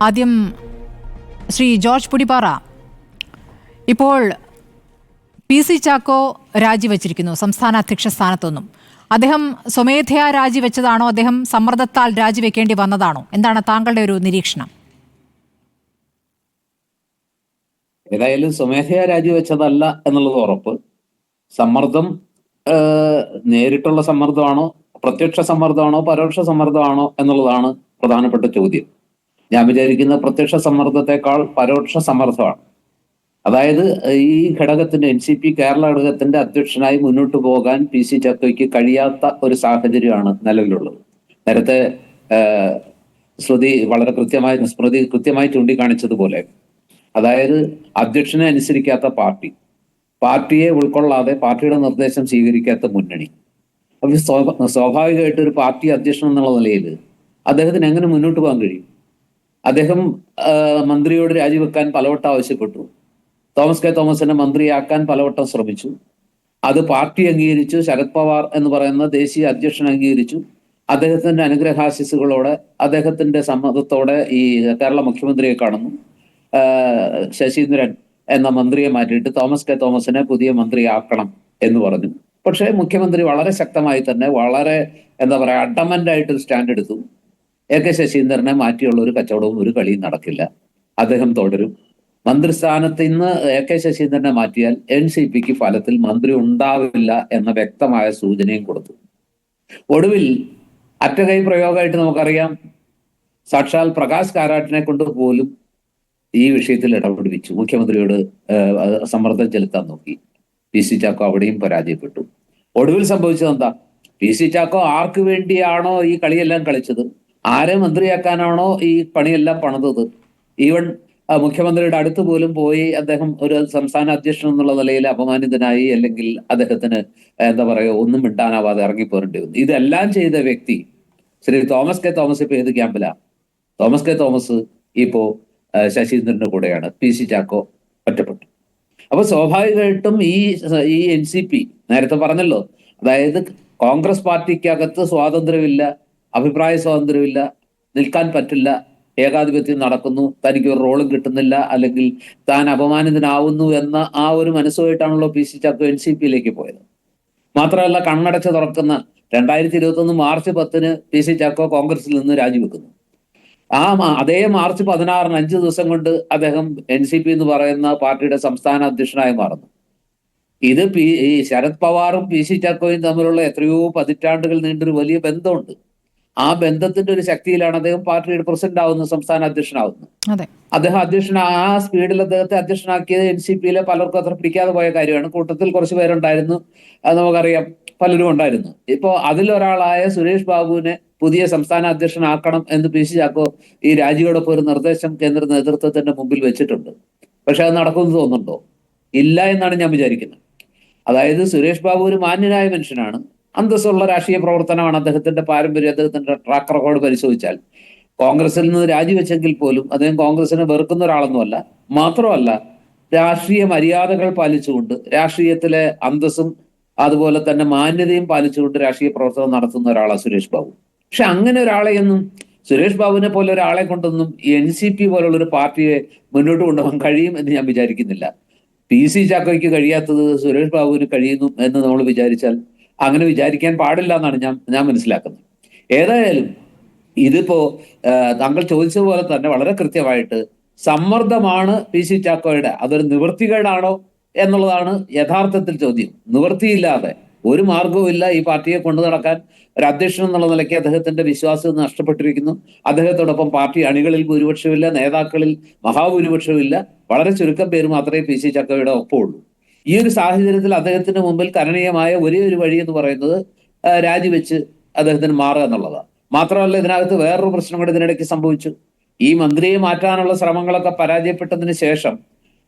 ആദ്യം ശ്രീ ജോർജ് പുടിപ്പാറ, ഇപ്പോൾ PC ചാക്കോ രാജിവെച്ചിരിക്കുന്നു സംസ്ഥാന അധ്യക്ഷ സ്ഥാനത്തൊന്നും. അദ്ദേഹം സ്വമേധയാ രാജിവെച്ചതാണോ, അദ്ദേഹം സമ്മർദ്ദത്താൽ രാജിവെക്കേണ്ടി വന്നതാണോ? എന്താണ് താങ്കളുടെ ഒരു നിരീക്ഷണം? ഏതായാലും സ്വമേധയാ രാജിവെച്ചതല്ല എന്നുള്ളത് ഉറപ്പ്. സമ്മർദ്ദം നേരിട്ടുള്ള സമ്മർദ്ദമാണോ, പ്രത്യക്ഷ സമ്മർദ്ദമാണോ, പരോക്ഷ സമ്മർദ്ദമാണോ എന്നുള്ളതാണ് പ്രധാനപ്പെട്ട ചോദ്യം. ഞാൻ വിചാരിക്കുന്ന പ്രത്യക്ഷ സമ്മർദ്ദത്തെക്കാൾ പരോക്ഷ സമ്മർദ്ദമാണ്. അതായത് ഈ ഘടകത്തിന്റെ NCP കേരള ഘടകത്തിന്റെ അധ്യക്ഷനായി മുന്നോട്ട് പോകാൻ PC ചാക്കോയ്ക്ക് കഴിയാത്ത ഒരു സാഹചര്യമാണ് നിലവിലുള്ളത്. നേരത്തെ സ്മൃതി കൃത്യമായി ചൂണ്ടിക്കാണിച്ചതുപോലെ, അതായത് അധ്യക്ഷനെ അനുസരിക്കാത്ത പാർട്ടിയെ ഉൾക്കൊള്ളാതെ പാർട്ടിയുടെ നിർദ്ദേശം സ്വീകരിക്കാത്ത മുന്നണി. അപ്പൊ സ്വാഭാവികമായിട്ട് ഒരു പാർട്ടി അധ്യക്ഷൻ എന്നുള്ള നിലയിൽ അദ്ദേഹത്തിന് എങ്ങനെ മുന്നോട്ട് പോകാൻ കഴിയും? അദ്ദേഹം മന്ത്രിയോട് രാജിവെക്കാൻ പലവട്ടം ആവശ്യപ്പെട്ടു. തോമസ് കെ തോമസിനെ മന്ത്രിയാക്കാൻ പലവട്ടം ശ്രമിച്ചു. അത് പാർട്ടി അംഗീകരിച്ചു. ശരത് പവാർ എന്ന് പറയുന്ന ദേശീയ അധ്യക്ഷൻ അംഗീകരിച്ചു. അദ്ദേഹത്തിന്റെ അനുഗ്രഹാശിസുകളോടെ, അദ്ദേഹത്തിന്റെ സമ്മതത്തോടെ ഈ കേരള മുഖ്യമന്ത്രിയെ കാണുന്നു. ശശീന്ദ്രൻ എന്ന മന്ത്രിയെ മാറ്റിയിട്ട് തോമസ് കെ തോമസിനെ പുതിയ മന്ത്രിയാക്കണം എന്ന് പറഞ്ഞു. പക്ഷേ മുഖ്യമന്ത്രി വളരെ ശക്തമായി തന്നെ, വളരെ അഡമന്റ് ആയിട്ട് സ്റ്റാൻഡ് എടുത്തു. AK ശശീന്ദ്രനെ മാറ്റിയുള്ള ഒരു കച്ചവടവും ഒരു കളിയും നടക്കില്ല, അദ്ദേഹം തുടരും. മന്ത്രിസ്ഥാനത്ത് ഇന്ന് AK ശശീന്ദ്രനെ മാറ്റിയാൽ NCPക്ക് ഫലത്തിൽ മന്ത്രി ഉണ്ടാവില്ല എന്ന വ്യക്തമായ സൂചനയും കൊടുത്തു. ഒടുവിൽ അറ്റകൈ പ്രയോഗമായിട്ട് നമുക്കറിയാം, സാക്ഷാൽ പ്രകാശ് കാരാട്ടിനെ കൊണ്ട് പോലും ഈ വിഷയത്തിൽ ഇടപെടിപ്പിച്ചു. മുഖ്യമന്ത്രിയോട് സമ്മർദ്ദം ചെലുത്താൻ നോക്കി. PC ചാക്കോ അവിടെയും പരാജയപ്പെട്ടു. ഒടുവിൽ സംഭവിച്ചത് എന്താ? PC ചാക്കോ ആർക്ക് വേണ്ടിയാണോ ഈ കളിയെല്ലാം കളിച്ചത്, ആരെ മന്ത്രിയാക്കാനാണോ ഈ പണിയെല്ലാം പണിതത്, ഈവൻ മുഖ്യമന്ത്രിയുടെ അടുത്ത് പോലും പോയി അദ്ദേഹം ഒരു സംസ്ഥാന അധ്യക്ഷൻ എന്നുള്ള നിലയിൽ അപമാനിതനായി, അല്ലെങ്കിൽ അദ്ദേഹത്തിന് ഒന്നും മിണ്ടാനാവാതെ ഇറങ്ങിപ്പോരേണ്ടി വന്നു. ഇതെല്ലാം ചെയ്ത വ്യക്തി ശ്രീ തോമസ് കെ തോമസ് ഇപ്പൊ ഏത് ക്യാമ്പിലാണ്? തോമസ് കെ തോമസ് ഇപ്പോ ശശീന്ദ്രന്റെ കൂടെയാണ്. PC ചാക്കോ ഒറ്റപ്പെട്ടു. അപ്പൊ സ്വാഭാവികമായിട്ടും ഈ NCP നേരത്തെ പറഞ്ഞല്ലോ, അതായത് കോൺഗ്രസ് പാർട്ടിക്കകത്ത് സ്വാതന്ത്ര്യമില്ല, അഭിപ്രായ സ്വാതന്ത്ര്യമില്ല, നിൽക്കാൻ പറ്റില്ല, ഏകാധിപത്യം നടക്കുന്നു, തനിക്ക് ഒരു റോളും കിട്ടുന്നില്ല, അല്ലെങ്കിൽ താൻ അപമാനിതനാവുന്നു എന്ന ആ ഒരു മനസ്സുമായിട്ടാണല്ലോ PC ചാക്കോ NCPയിലേക്ക് പോയത്. മാത്രമല്ല, കണ്ണടച്ച് തുറക്കുന്ന 2021 മാർച്ച് 10 PC ചാക്കോ കോൺഗ്രസിൽ നിന്ന് രാജിവെക്കുന്നു. അതേ മാർച്ച് 16 5 ദിവസം കൊണ്ട് അദ്ദേഹം NCP എന്ന് പറയുന്ന പാർട്ടിയുടെ സംസ്ഥാന അധ്യക്ഷനായി മാറുന്നു. ഇത് ഈ ശരത് പവാറും PC ചാക്കോയും തമ്മിലുള്ള എത്രയോ പതിറ്റാണ്ടുകൾ നീണ്ടൊരു വലിയ ബന്ധമുണ്ട്. ആ ബന്ധത്തിന്റെ ഒരു ശക്തിയിലാണ് അദ്ദേഹം പാർട്ടിയുടെ പ്രസിഡന്റ് ആവുന്നത്, സംസ്ഥാന അധ്യക്ഷനാവുന്നത്. അദ്ദേഹം ആ സ്പീഡിൽ അദ്ദേഹത്തെ അധ്യക്ഷനാക്കിയത് NCPയിലെ പലർക്കും അത്ര പിടിക്കാതെ പോയ കാര്യമാണ്. കൂട്ടത്തിൽ കുറച്ച് പേരുണ്ടായിരുന്നു, അത് നമുക്കറിയാം, പലരും ഉണ്ടായിരുന്നു. ഇപ്പോ അതിലൊരാളായ സുരേഷ് ബാബുവിനെ പുതിയ സംസ്ഥാന അധ്യക്ഷനാക്കണം എന്ന് PC ചാക്കോ ഈ രാജിയോടൊപ്പം ഒരു നിർദ്ദേശം കേന്ദ്ര നേതൃത്വത്തിന്റെ മുമ്പിൽ വെച്ചിട്ടുണ്ട്. പക്ഷെ അത് നടക്കുമെന്ന് തോന്നുന്നുണ്ടോ? ഇല്ല എന്നാണ് ഞാൻ വിചാരിക്കുന്നത്. അതായത് സുരേഷ് ബാബു ഒരു മാന്യനായ മനുഷ്യനാണ്, അന്തസ്സുള്ള രാഷ്ട്രീയ പ്രവർത്തനമാണ് അദ്ദേഹത്തിന്റെ പാരമ്പര്യം. അദ്ദേഹത്തിന്റെ ട്രാക്ക് റെക്കോർഡ് പരിശോധിച്ചാൽ കോൺഗ്രസിൽ നിന്ന് രാജിവെച്ചെങ്കിൽ പോലും അദ്ദേഹം കോൺഗ്രസിനെ വെറുക്കുന്ന ഒരാളൊന്നുമല്ല. മാത്രമല്ല, രാഷ്ട്രീയ മര്യാദകൾ പാലിച്ചുകൊണ്ട്, രാഷ്ട്രീയത്തിലെ അന്തസ്സും അതുപോലെ തന്നെ മാന്യതയും പാലിച്ചുകൊണ്ട് രാഷ്ട്രീയ പ്രവർത്തനം നടത്തുന്ന ഒരാളാണ് സുരേഷ് ബാബു. പക്ഷെ അങ്ങനെ ഒരാളെയൊന്നും, സുരേഷ് ബാബുവിനെ പോലെ ഒരാളെ കൊണ്ടൊന്നും NCP പോലുള്ള ഒരു പാർട്ടിയെ മുന്നോട്ട് കൊണ്ടുപോകാൻ കഴിയും എന്ന് ഞാൻ വിചാരിക്കുന്നില്ല. PC ചാക്കോയ്ക്ക് കഴിയാത്തത് സുരേഷ് ബാബുവിന് കഴിയുന്നു എന്ന് നമ്മൾ വിചാരിച്ചാൽ അങ്ങനെ വിചാരിക്കാൻ പാടില്ല എന്നാണ് ഞാൻ മനസ്സിലാക്കുന്നത്. ഏതായാലും ഇതിപ്പോ താങ്കൾ ചോദിച്ചതുപോലെ തന്നെ വളരെ കൃത്യമായിട്ട് സമ്മർദ്ദമാണ് PC ചാക്കോയുടെ. അതൊരു നിവൃത്തികേടാണോ എന്നുള്ളതാണ് യഥാർത്ഥത്തിൽ ചോദ്യം. നിവൃത്തിയില്ലാതെ ഒരു മാർഗവും ഇല്ല ഈ പാർട്ടിയെ കൊണ്ടു നടക്കാൻ. ഒരു അധ്യക്ഷൻ എന്നുള്ള നിലയ്ക്ക് അദ്ദേഹത്തിന്റെ വിശ്വാസം നഷ്ടപ്പെട്ടിരിക്കുന്നു. അദ്ദേഹത്തോടൊപ്പം പാർട്ടി അണികളിൽ ഭൂരിപക്ഷമില്ല, നേതാക്കളിൽ മഹാഭൂരിപക്ഷമില്ല, വളരെ ചുരുക്കം പേര് മാത്രമേ PC ചാക്കോയുടെ ഒപ്പമുള്ളൂ. ഈ ഒരു സാഹചര്യത്തിൽ അദ്ദേഹത്തിന് മുമ്പിൽ കരണീയമായ ഒരേ ഒരു വഴി എന്ന് പറയുന്നത് രാജിവെച്ച് അദ്ദേഹത്തിന് മാറുക എന്നുള്ളതാണ്. മാത്രമല്ല, ഇതിനകത്ത് വേറൊരു പ്രശ്നം കൂടി ഇതിനിടയ്ക്ക് സംഭവിച്ചു. ഈ മന്ത്രിയെ മാറ്റാനുള്ള ശ്രമങ്ങളൊക്കെ പരാജയപ്പെട്ടതിന് ശേഷം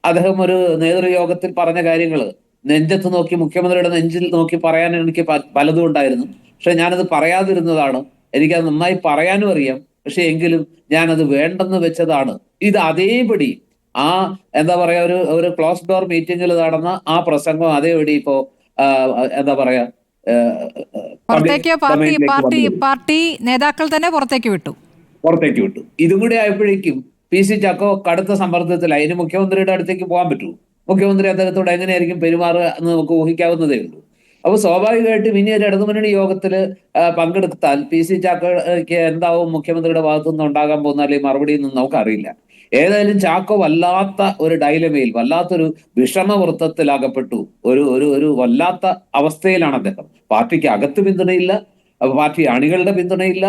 അദ്ദേഹം ഒരു നേതൃയോഗത്തിൽ പറഞ്ഞ കാര്യങ്ങൾ നെഞ്ചത്ത് നോക്കി, മുഖ്യമന്ത്രിയുടെ നെഞ്ചിൽ നോക്കി പറയാൻ എനിക്ക് പലതും ഉണ്ടായിരുന്നു. പക്ഷെ ഞാനത് പറയാതിരുന്നതാണ്. എനിക്കത് നന്നായി പറയാനും അറിയാം. പക്ഷെ എങ്കിലും ഞാനത് വേണ്ടെന്ന് വെച്ചതാണ്. ഇത് അതേപടി ആ ഒരു ക്ലോസ് ഡോർ മീറ്റിംഗിൽ നടന്ന ആ പ്രസംഗം അതേപടി ഇപ്പോ പാർട്ടി നേതാക്കൾ തന്നെ പുറത്തേക്ക് വിട്ടു. ഇതും കൂടി ആയപ്പോഴേക്കും PC ചാക്കോ കടുത്ത സമ്മർദ്ദത്തിലായി. ഇനി മുഖ്യമന്ത്രിയുടെ അടുത്തേക്ക് പോകാൻ പറ്റുമോ? മുഖ്യമന്ത്രി അദ്ദേഹത്തോട് എങ്ങനെയായിരിക്കും പെരുമാറുക എന്ന് നമുക്ക് ഊഹിക്കാവുന്നതേ ഉള്ളൂ. അപ്പൊ സ്വാഭാവികമായിട്ടും ഇനി ഒരു ഇടതുമുന്നണി യോഗത്തിൽ പങ്കെടുത്താൽ PC ചാക്കോയ്ക്ക് എന്താവും മുഖ്യമന്ത്രിയുടെ ഭാഗത്തു നിന്ന് ഉണ്ടാകാൻ പോകുന്ന അല്ലെങ്കിൽ മറുപടി ഒന്നും നമുക്കറിയില്ല. ഏതായാലും ചാക്കോ വല്ലാത്ത ഒരു ഡൈലമയിൽ, വല്ലാത്തൊരു വിഷമവൃത്തത്തിലകപ്പെട്ടു. ഒരു ഒരു ഒരു വല്ലാത്ത അവസ്ഥയിലാണ് അദ്ദേഹം. പാർട്ടിക്ക് അകത്ത് പിന്തുണയില്ല, പാർട്ടി അണികളുടെ പിന്തുണയില്ല,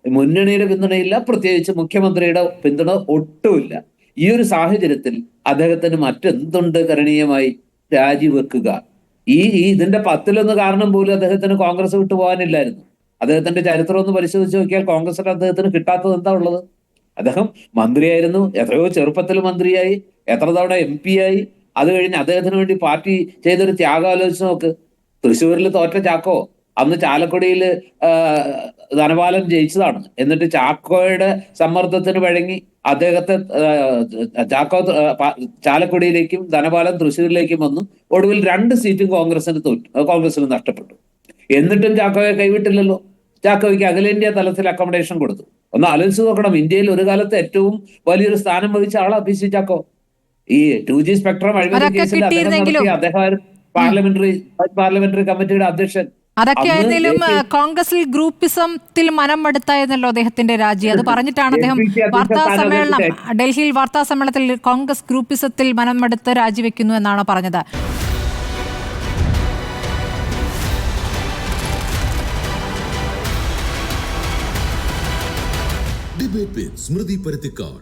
മുന്നണിയുടെ പിന്തുണയില്ല, പ്രത്യേകിച്ച് മുഖ്യമന്ത്രിയുടെ പിന്തുണ ഒട്ടുമില്ല. ഈ ഒരു സാഹചര്യത്തിൽ അദ്ദേഹത്തിന് മറ്റെന്തുണ്ട് കരണീയമായി? രാജിവെക്കുക. ഇതിന്റെ 10-1 കാരണം പോലും അദ്ദേഹത്തിന് കോൺഗ്രസ് വിട്ടു പോകാനില്ലായിരുന്നു. അദ്ദേഹത്തിന്റെ ചരിത്രം ഒന്ന് പരിശോധിച്ച് നോക്കിയാൽ കോൺഗ്രസിൽ അദ്ദേഹത്തിന് കിട്ടാത്തത് എന്താ ഉള്ളത്? അദ്ദേഹം മന്ത്രിയായിരുന്നു, എത്രയോ ചെറുപ്പത്തിൽ മന്ത്രിയായി, എത്ര തവണ MP ആയി. അത് കഴിഞ്ഞ് അദ്ദേഹത്തിന് വേണ്ടി പാർട്ടി ചെയ്തൊരു ത്യാഗം ആലോചിച്ച് നോക്ക്. തൃശ്ശൂരിൽ തോറ്റ ചാക്കോ അന്ന് ചാലക്കുടിയിൽ ധനപാലൻ ജയിച്ചതാണ്. എന്നിട്ട് ചാക്കോയുടെ സമ്മർദ്ദത്തിന് വഴങ്ങി അദ്ദേഹത്തെ ചാലക്കുടിയിലേക്കും ധനപാലൻ തൃശ്ശൂരിലേക്കും വന്നു. ഒടുവിൽ 2 സീറ്റും കോൺഗ്രസിന് നഷ്ടപ്പെട്ടു. എന്നിട്ടും ചാക്കോയെ കൈവിട്ടില്ലല്ലോ. ചാക്കോയ്ക്ക് അഖിലേന്ത്യാ തലത്തിൽ അക്കോമഡേഷൻ കൊടുത്തു. ഒന്ന് ആലോചിച്ച് നോക്കണം. ഇന്ത്യയിൽ ഒരു കാലത്ത് ഏറ്റവും വലിയൊരു സ്ഥാനം വഹിച്ച ആളാ PC ചാക്കോ. ഈ 2G സ്പെക്ട്രം അഴിമതി കേസിൽ അദ്ദേഹം പാർലമെന്ററി കമ്മിറ്റിയുടെ അധ്യക്ഷൻ. അതൊക്കെ ആയിരുന്നാലും കോൺഗ്രസിൽ ഗ്രൂപ്പിസത്തിൽ മനം മടുത്തായിരുന്നല്ലോ അദ്ദേഹത്തിന്റെ രാജി. അത് പറഞ്ഞിട്ടാണ് അദ്ദേഹം ഡൽഹിയിൽ വാർത്താ സമ്മേളനത്തിൽ കോൺഗ്രസ് ഗ്രൂപ്പിസത്തിൽ മനം മടുത്ത് രാജിവെക്കുന്നു എന്നാണ് പറഞ്ഞത്. ഡിബേറ്റ് വിത്ത് സ്മൃതി പരുത്തിക്കാട്.